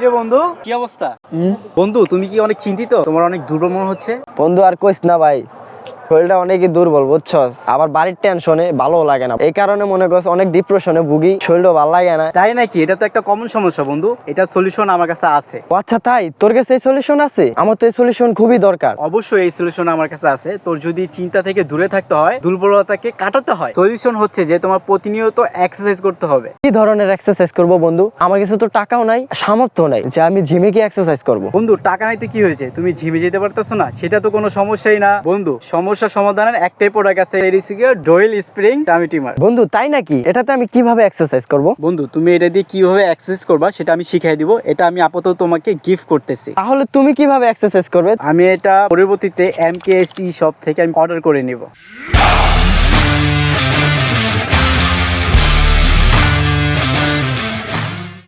কিরে বন্ধু, কি অবস্থা? বন্ধু তুমি কি অনেক চিন্তিত? তোমার অনেক দুর্বল মনে হচ্ছে। বন্ধু আর কইস না ভাই, শরীরটা অনেকই দুর্বল বুঝছস। আবার বাড়ির টেনশনে ভালো লাগে না, এই কারণে মনে করছ অনেক ডিপ্রেশনে ভুগি, শরীরটা ভালো লাগে না। তাই নাকি? এটা তো একটা কমন সমস্যা বন্ধু, এটা সলিউশন আমার কাছে আছে। ও আচ্ছা তাই, তোর কাছে এই সলিউশন আছে? আমার তো এই সলিউশন খুবই দরকার। অবশ্যই এই সলিউশন আমার কাছে আছে। তোর যদি চিন্তা থেকে দূরে থাকতে হয়, দুর্বলতাকে কাটাতে হয়, সলিউশন হচ্ছে যে তোমার প্রতিনিয়ত এক্সারসাইজ করতে হবে। কি ধরনের এক্সারসাইজ করব বন্ধু? আমার কাছে তো টাকাও নাই, সামর্থ্য নাই যে আমি জিমে গিয়ে এক্সারসাইজ করব। বন্ধু টাকা নাইতে কি হয়েছে? তুমি জিমে যেতে পারতেছো না, সেটা তো কোনো সমস্যাই না বন্ধু। সমস্যা সমাধানের একটাই প্রোডাক্ট আছে, ডোয়েল স্প্রিং টামি টিমার। বন্ধু তাই নাকি? এটাতে আমি কিভাবে এক্সারসাইজ করব? বন্ধু তুমি এটা দিয়ে কিভাবে এক্সারসাইজ করবা সেটা আমি শিখাই দিব। এটা আমি আপাতত তোমাকে গিফট করতেছি। তাহলে তুমি কিভাবে এক্সারসাইজ করবে? আমি এটা পরবর্তীতে MKST শপ থেকে আমি অর্ডার করে নিব।